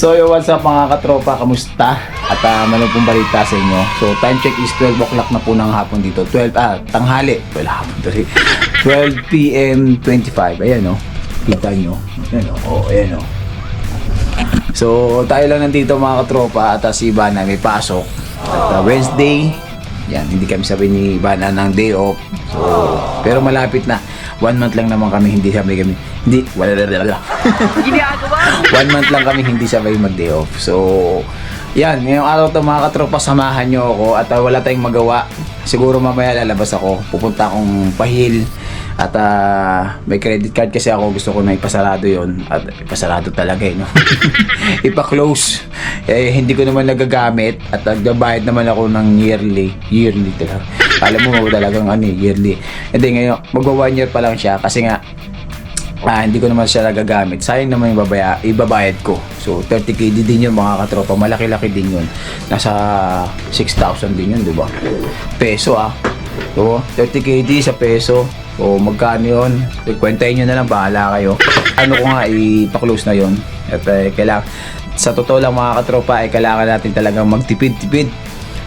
So yo, what's up mga katropa, kamusta? At ano pong balita sa inyo? So time check is 12 o'clock na po ng hapon dito. Tanghali. 12 p.m. 25. Ayan o. Kita nyo. Ayan o. Ayan o. So tayo lang nandito mga katropa at si Ivana may pasok. At Wednesday, yan, hindi kami sabi ni Ivana ng day off. So, pero malapit na. 1 month lang naman kami, hindi sabay kami. Hindi, wala. 1 month lang kami hindi sabay mag-day off. So, yan, ngayong araw to mga katropa, samahan nyo ako at wala tayong magawa. Siguro mamaya lalabas ako, pupunta akong pahil at may credit card kasi ako, gusto ko na ipasarado yon at ipasarado talaga no? Ipa-close. Hindi ko naman nagagamit at nagbabayad naman ako ng yearly talaga. Alam mo talagang yearly. Hindi, ngayon magwa 1 year pa lang siya kasi nga hindi ko naman siya nagagamit. Sayang naman yung ibabayad ko. So 30k din yun mga katropa. Malaki-laki din yun. Nasa 6,000 din yun, di ba? Peso So 30k sa peso. So magkano yun? Kwentahin nyo na lang, bahala kayo. Ano ko nga, ipa-close na yun. At kailangan, sa totoo lang mga katropa, kailangan natin talagang magtipid-tipid.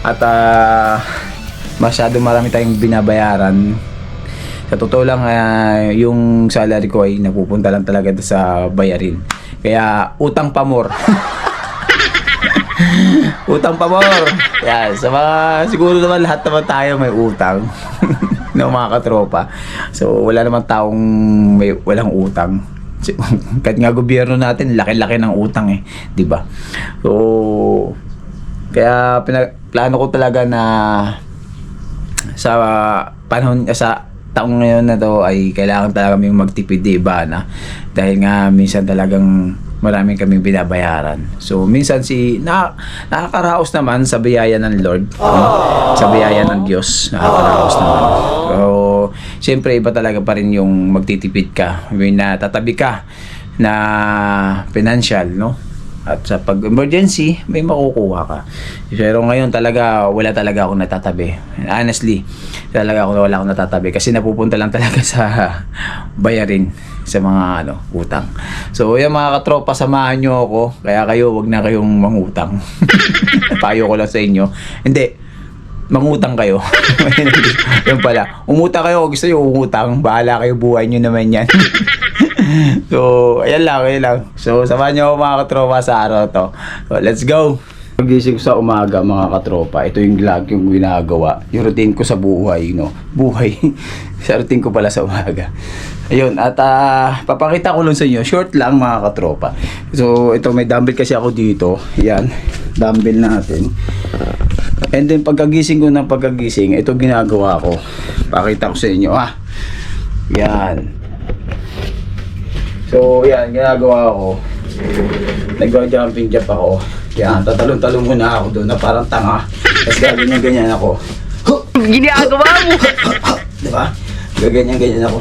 At masyado marami tayong binabayaran. Sa totoo lang, yung salary ko ay napupunta lang talaga sa bayarin. Kaya utang pa more. Utang pa more. Yan, siguro naman lahat naman tayo may utang. No, mga katropa. So wala naman taong walang utang. Kahit nga gobyerno natin, laki-laki ng utang di ba? So kaya plano ko talaga na sa panahon sa taong ngayon na to ay kailangan talaga kaming magtipid, iba na dahil nga minsan talagang maraming kaming binabayaran. So minsan nakakaraos naman sa biyaya ng Lord, sa biyaya ng Diyos, nakakaraos naman. So siyempre iba talaga pa rin yung magtitipid ka, may natatabi ka na financial, no? At sa pag-emergency, may makukuha ka. Pero ngayon talaga, wala talaga akong natatabi. Honestly, wala akong natatabi. Kasi napupunta lang talaga sa bayarin sa mga utang. So, yan mga katropa, samahan nyo ako. Kaya kayo, wag na kayong mangutang. Payo ko lang sa inyo. Hindi, mangutang kayo. Yan pala. Umutang kayo, gusto nyo umutang. Bahala kayo, buhay nyo naman yan. So, ayan lang. So, samahan nyo ako mga katropa sa araw to. So, let's go! Pagising ko sa umaga mga katropa, ito yung vlog yung ginagawa. Yung routine ko sa buhay, no? Buhay. Sa routine ko pala sa umaga. Ayun, at papakita ko lang sa inyo. Short lang mga katropa. So, ito may dumbbell kasi ako dito. Yan, dumbbell natin. And then, pagkagising ko ng pagkagising, ito ginagawa ko. Pakita ko sa inyo, Yan. So, yan, ginagawa ko. Nag-jumping jump ako. Yan, tatalon-talon muna ako doon na parang tanga. Tapos gaganyan-ganyan ako. Ginagawa mo! Diba? Gaganyan-ganyan ako.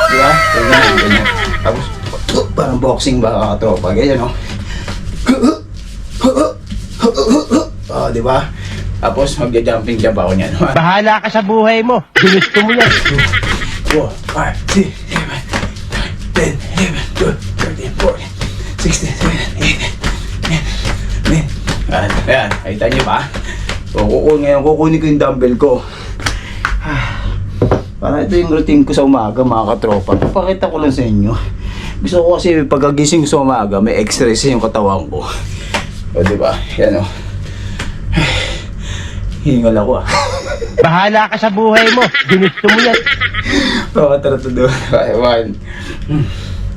Diba? Ganyan. Tapos, parang boxing ba katropa? Ganyan, diba? Tapos, mag-jumping jump ako niyan. Bahala ka sa buhay mo. Ginusto mo yan. 4, 5, 6, 7, 10, 11, 12, 13, 14, 16, 17, 18, 19. Ayan, nakita nyo ba? So, kukunin ko yung dumbbell ko. Para ito yung routine ko sa umaga mga katropa. Papakita ko lang sa inyo. Gusto ko kasi pagkagising ko sa umaga, may exercise yung katawan ko. O diba? Yan Hingal ako Bahala ka sa buhay mo. Ginusto mo yan. Tara to do. 1,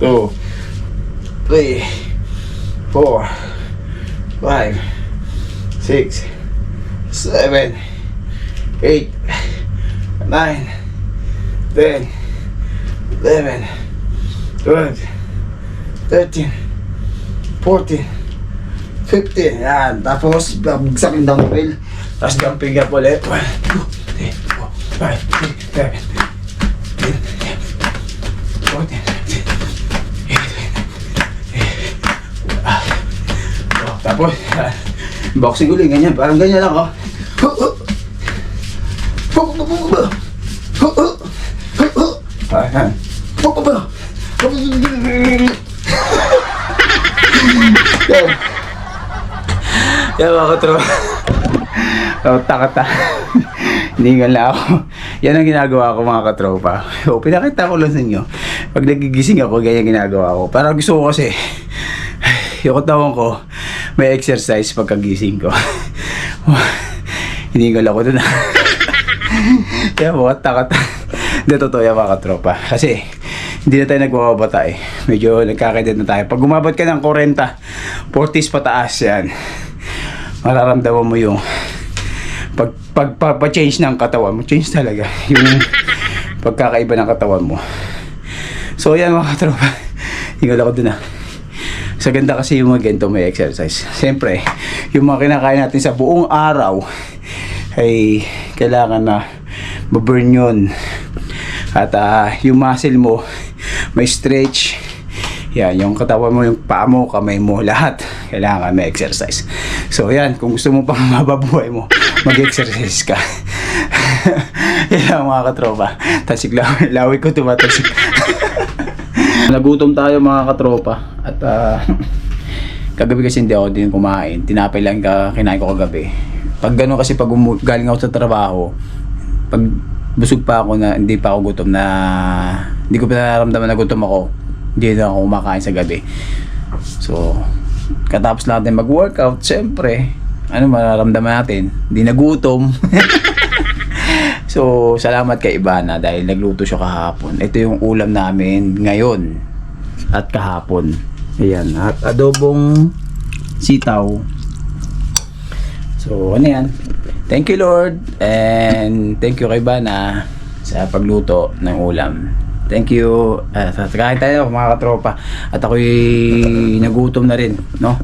2, 3, 4, 5, 6, 7, 8, 9, 10, 11, 12, 13, 14, 15. Yan. Tapos, babagsak yung dumbbell. Tapos, jumping up ulit. 1, 2, 3, 4, 5, 6, 7, 8, 9, 10, 14, 15, 16, 17, 18. Tapos, boxing ulit. Ganyan. Parang ganyan lang, oh. Ayan. Yan. Yan mga katropa. Takata. Hiningal na ako. Yan ang ginagawa ko mga katropa. So, pinakita ko lang sa inyo. Pag nagigising ako, ganyan ginagawa ko. Parang gusto ko kasi, yung katawan ko, may exercise pagkagising ko. Hiningal ako dun. Yan mga takata. Hindi, totoo yan mga katropa. Kasi, hindi na tayo nagwawabata eh. Medyo nagkakadit na tayo. Pag umabot ka ng 40, 40s pataas yan. Mararamdaman mo yung pag-change ng katawan mo. Change talaga. Yung pagkakaiba ng katawan mo. So yan mga katropa. Hingal ako dun ah. Sa ganda kasi yung mga ganito may exercise. Siyempre, yung mga kinakain natin sa buong araw ay kailangan na ma-burn yun. At yung muscle mo may stretch. Yan, yung katawan mo, yung paa mo, kamay mo, lahat kailangan may exercise. So yan, kung gusto mo pang mababuhay mo, mag-exercise ka. Yan mga katropa. Tasik laway ko tumatasik. Nagutom tayo mga katropa. At kagabi kasi hindi ako din kumain. Tinapay lang kinain ko kagabi. Pag gano'n kasi pag galing ako sa trabaho, pag busog pa ako na hindi pa ako gutom na hindi ko pa nararamdaman na gutom ako, hindi na ako kumakain sa gabi. So, katapos natin mag-workout, siyempre, ano mararamdaman natin? Hindi na gutom. So, salamat kay Ivana dahil nagluto siya kahapon. Ito yung ulam namin ngayon at kahapon. Ayan, at adobong sitaw. So, ano yan? Thank you Lord and thank you kay Ivana sa pagluto ng ulam. Thank you. Kain tayo mga katropa. At ako'y nagutom na rin, no?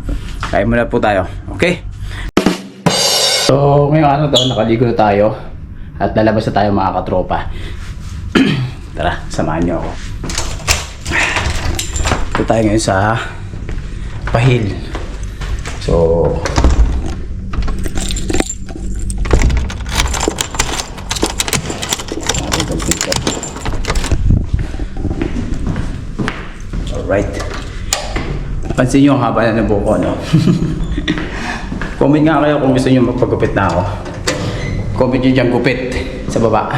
Kain muna po tayo. Okay? So, ngayong araw daw, nakaligo na tayo. At lalabas na tayo mga katropa. Tara, samahan niyo ako. Ito tayo ngayon sa Pahil. So, alright. Pansin nyo ang haba na ng buko, no? Comment nga kayo kung gusto nyo magpagupit na ako. Comment nyo dyan gupit sa baba.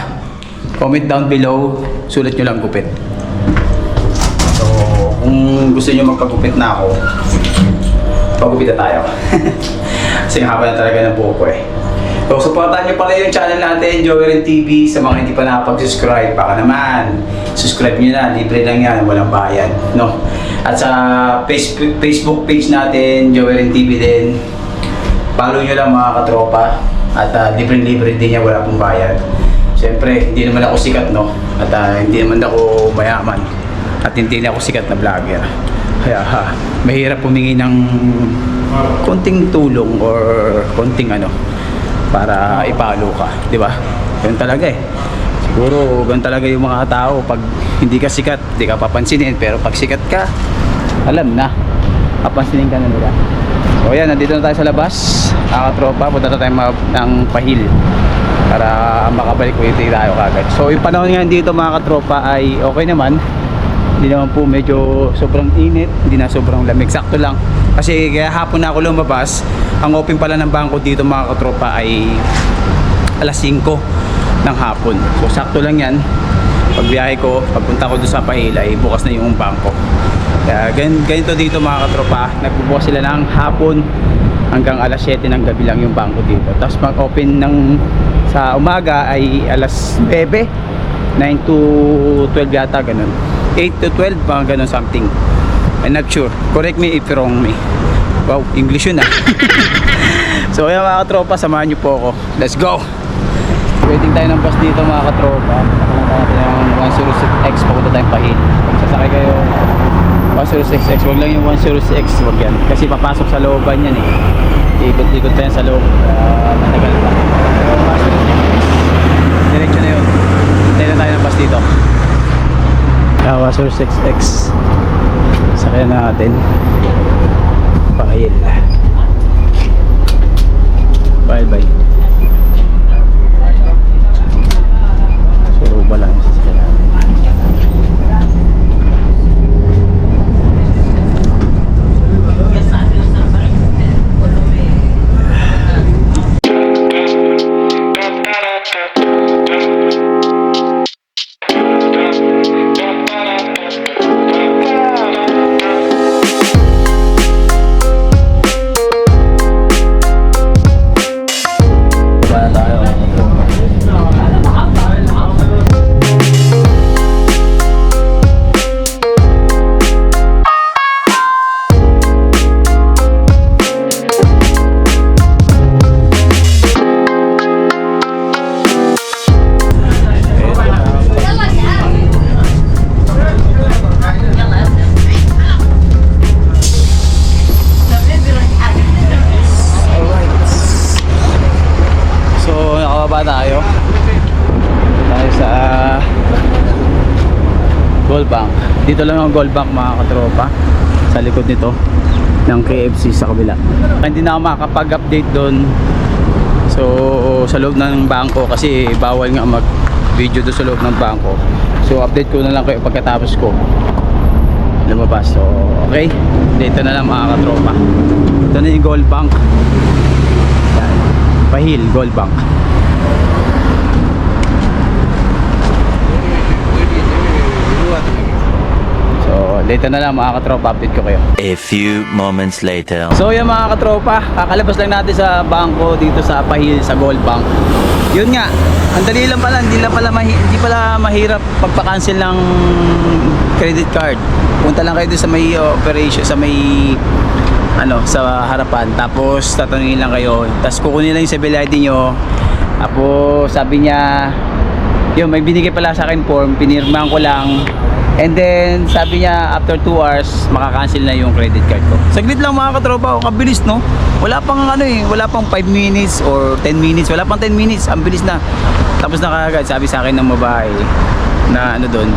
Comment down below, sulat nyo lang gupit. So, kung gusto nyo magpagupit na ako, pagupit na tayo. Kasi ang haba na talaga ng buko eh. So, supportan nyo pala yung channel natin, Joey Ren TV. Sa mga hindi pa nakapag-subscribe, baka naman, subscribe nyo na, libre lang yan, walang bayad, no? At sa Facebook page natin, Joey Ren TV din, follow nyo lang mga katropa. At libre-libre din yan, wala pong bayad. Siyempre, hindi naman ako sikat, no? At hindi naman ako mayaman. At hindi na ako sikat na vlogger. Kaya mahirap humingi ng konting tulong or konting ano, para ipalo ka, di ba? Ganun talaga eh. Siguro ganun talaga yung mga tao. Pag hindi ka sikat, hindi ka papansinin. Pero pag sikat ka, alam na, papansinin ka na nila. So ayan, nandito na tayo sa labas. Tropa, punta na tayo ng Pahil para makabalik ulit tayo kagad. So yung panahon nga dito mga katropa ay okay naman. Hindi naman po medyo sobrang init, hindi na sobrang lamig, sakto lang. Kasi kaya hapon na ako lumabas. Ang open pala ng bangko dito mga katropa ay alas 5 ng hapon. So sakto lang yan. Pagbiyahe ko, pagpunta ko doon sa Pahil ay bukas na yung bangko. Kaya ganito dito mga katropa, nagbubukas sila ng hapon hanggang alas 7 ng gabi lang yung bangko dito. Tapos mag-open ng sa umaga ay alas 9 to 12 yata, ganun. 8 to 12, mga ganun something. I'm not sure. Correct me if wrong me. Wow, English yun ah. So ayan mga katropa, samahan nyo po ako. Let's go! Waiting tayo ng bus dito mga katropa. Nakalang natin yung 106X, papunta tayong Pahil. Kung sasakay kayo 106X, wag lang yung 106X, wag yan. Kasi papasok sa looban yan eh. Ikot-ikot pa yan sa loob. Matagal pa. Pero 106X, diretso na yun. Tayo na tayo ng bus dito. 106X. Sakyan na natin. Pahil. Bye-bye. Suruba lang yung sasakyan natin. Baba na tayo. So, nakababa tayo. Tayo sa Gold Bank. Dito lang ang Gold Bank, mga katropa. Sa likod nito ng KFC sa kabila. Hindi na ako makakapag-update doon. So, sa loob ng bangko kasi bawal nga mag-video doon sa loob ng bangko. So, update ko na lang kayo pagkatapos ko lumabas. So, okay. Dito na lang, mga katropa. Ito na yung Gold Bank. Yan. Pahil, Gold Bank. So, later na lang, mga katropa, update ko kayo. A few moments later. So, yan, mga katropa, kakalabas lang natin sa bangko dito sa Pahil, sa Gold Bank. Yun nga, ang dali lang pala, hindi pala mahirap pagpa-cancel ng credit card. Punta lang kayo doon sa may operation, sa may sa harapan, tapos tatanungin lang kayo, tapos kukunin lang yung civil ID nyo. Tapos sabi niya, yun, may binigay pala sa akin form, pinirmahan ko lang, and then sabi niya after 2 hours makakancel na yung credit card ko. Saglit lang, mga katropa, kabilis, no? Wala pang wala pang 5 minutes or 10 minutes, wala pang 10 minutes, ang bilis na. Tapos na kaagad, sabi sa akin ng babae na doon,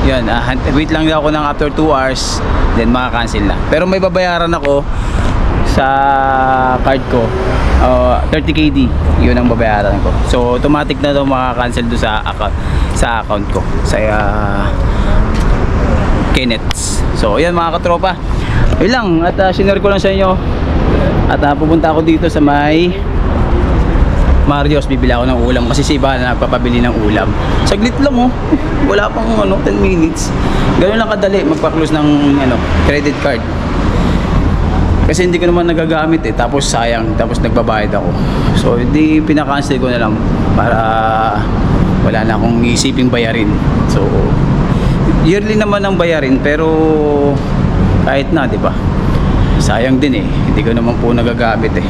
yan, wait lang daw ako ng after 2 hours, then makakancel na. Pero may babayaran ako sa card ko, 30 KD, yun ang babayaran ko. So automatic na daw makakancel doon sa account ko, sa Kenneth's. So ayan, mga katropa, yun lang, at sinare ko lang sa inyo. At pupunta ako dito sa may Mario's, bibili ako ng ulam kasi si Iba na nagpapabili ng ulam. Saglit lang, oh. Wala pang 10 minutes. Ganoon lang kadali magpa-close ng credit card. Kasi hindi ko naman nagagamit eh, tapos sayang, tapos nagbabayad ako. So hindi, pinaka-cancel ko na lang para wala na akong isiping bayarin. So yearly naman ang bayarin, pero kahit na, 'di ba? Sayang din eh. Hindi ko naman po nagagamit eh.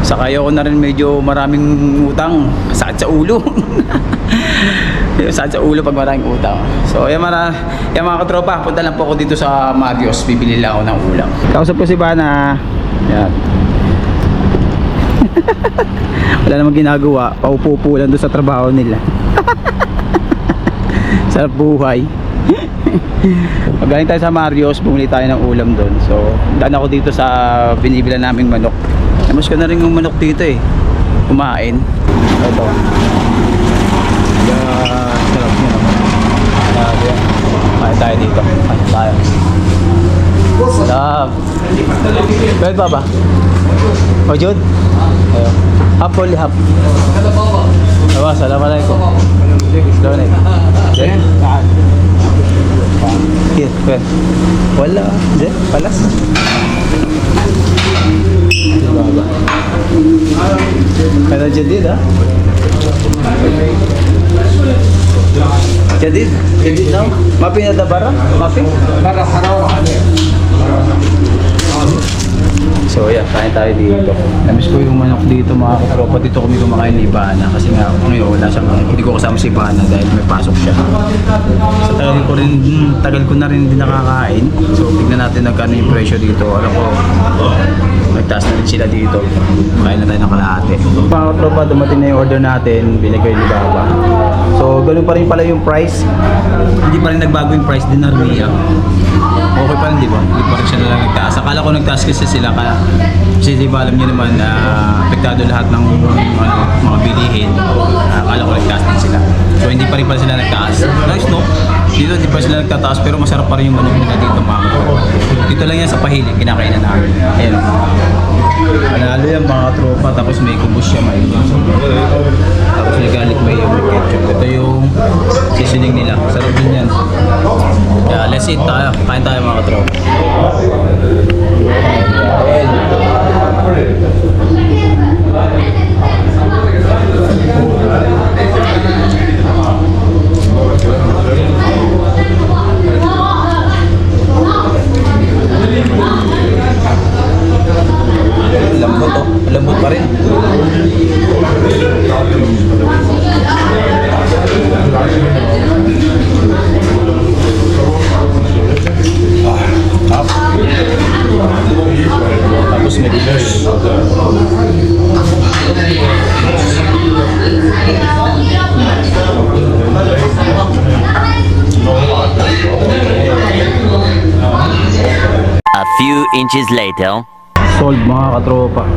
Saka ayaw ko na rin medyo maraming utang. Sakit sa ulo. Sakit sa ulo pag maraming utang. So yan, mga katropa, punta lang po ako dito sa Mario's. Bibili lang ako ng ulam. Kausap ko si Bana. Yan. Wala namang ginagawa. Paupo-upo lang doon sa trabaho nila. Sarap buhay. Pag galing tayo sa Mario's, bumili tayo ng ulam doon. So daan ako dito sa binibilan naming manok. Namas ko na rin yung manok dito eh. Kumain. Ito. Yan. Sarap nyo naman. Grabe. Kain tayo dito. Kain tayo. Sarap. Pwede pa ba? O Jude? Ayun. Half only half. Aba, salamalaikum. Salamalaikum. Here, where? Wala. Diyan, palas. Baba. Kada jadid, ha? Jadid? Jadid daw? Mapi na dabara? Mapi? So yeah, kain tayo dito. Namiss ko yung manok dito mga katropa. Dito kami kumakain ni Ivana kasi nga ngayon wala siyang, hindi ko kasama si Ivana dahil may pasok siya. Sa tagal ko na rin din nakakain. So tignan natin nagkano yung presyo dito. Alam ko, nagtaas na rin sila dito. Kain na tayo ng kalahati. Mga katropa, dumating na yung order natin. Binigay ni Baba. So ganun pa rin pala yung price. Hindi pa rin nagbago yung price din na Armia. Okay pa rin, di ba? Hindi pa rin siya nalang nagtaas. Akala ko nagtaas kasi sila kasi di ba alam niyo naman na apektado lahat ng mga bilihin. Akala ko nagtaas din sila. So hindi pa rin pala sila nagtaas. Nice, no? Dito hindi pa sila nagtataas pero masarap pa rin yung manok nila dito mga katropa. Dito lang yan sa Pahili, kinakainan namin. Ayan. Panalo yan mga tropa, tapos may kubos siya, may tapos may garlic mayo, may ketchup. Ito yung seasoning nila. Sarap din yan. Kaya let's eat tayo. Kain tayo mga tropa. Lambot, oh. Lambot pa rin. Tapos may bigas. A few inches later. Sold mga katropa.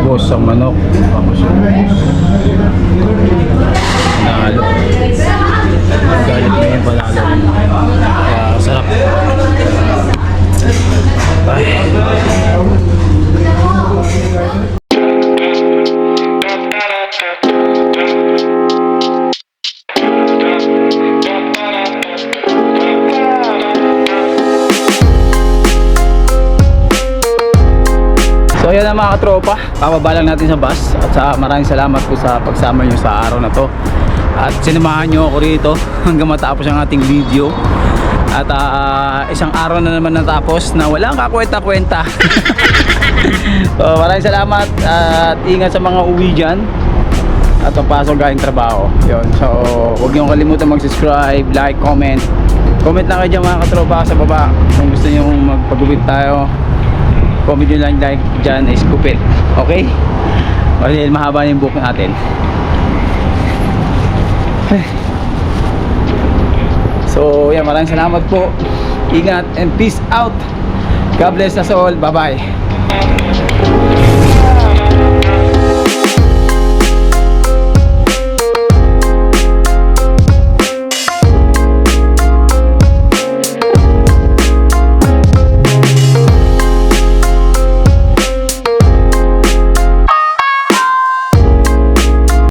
Boss ang manok. Tapos yung panalo. Galit na yung panalo. Kaya sarap. Ay. So yan ang mga katropa, pababa lang natin sa bus at maraming salamat po sa pagsama nyo sa araw na to at sinamahan nyo ako rito hanggang matapos ang ating video at isang araw na naman natapos na walang kakwenta-kwenta. So maraming salamat at ingat sa mga uwi dyan at papasok galing trabaho. Yun. So huwag nyo kalimutan mag-subscribe, like, comment lang kayo dyan mga katropa sa baba kung gusto nyo magpagupit tayo. Comment nyo lang like dyan is kupit. Okay? Kasi mahaba na yung book natin. So yan, maraming salamat po. Ingat and peace out. God bless us all. Bye bye.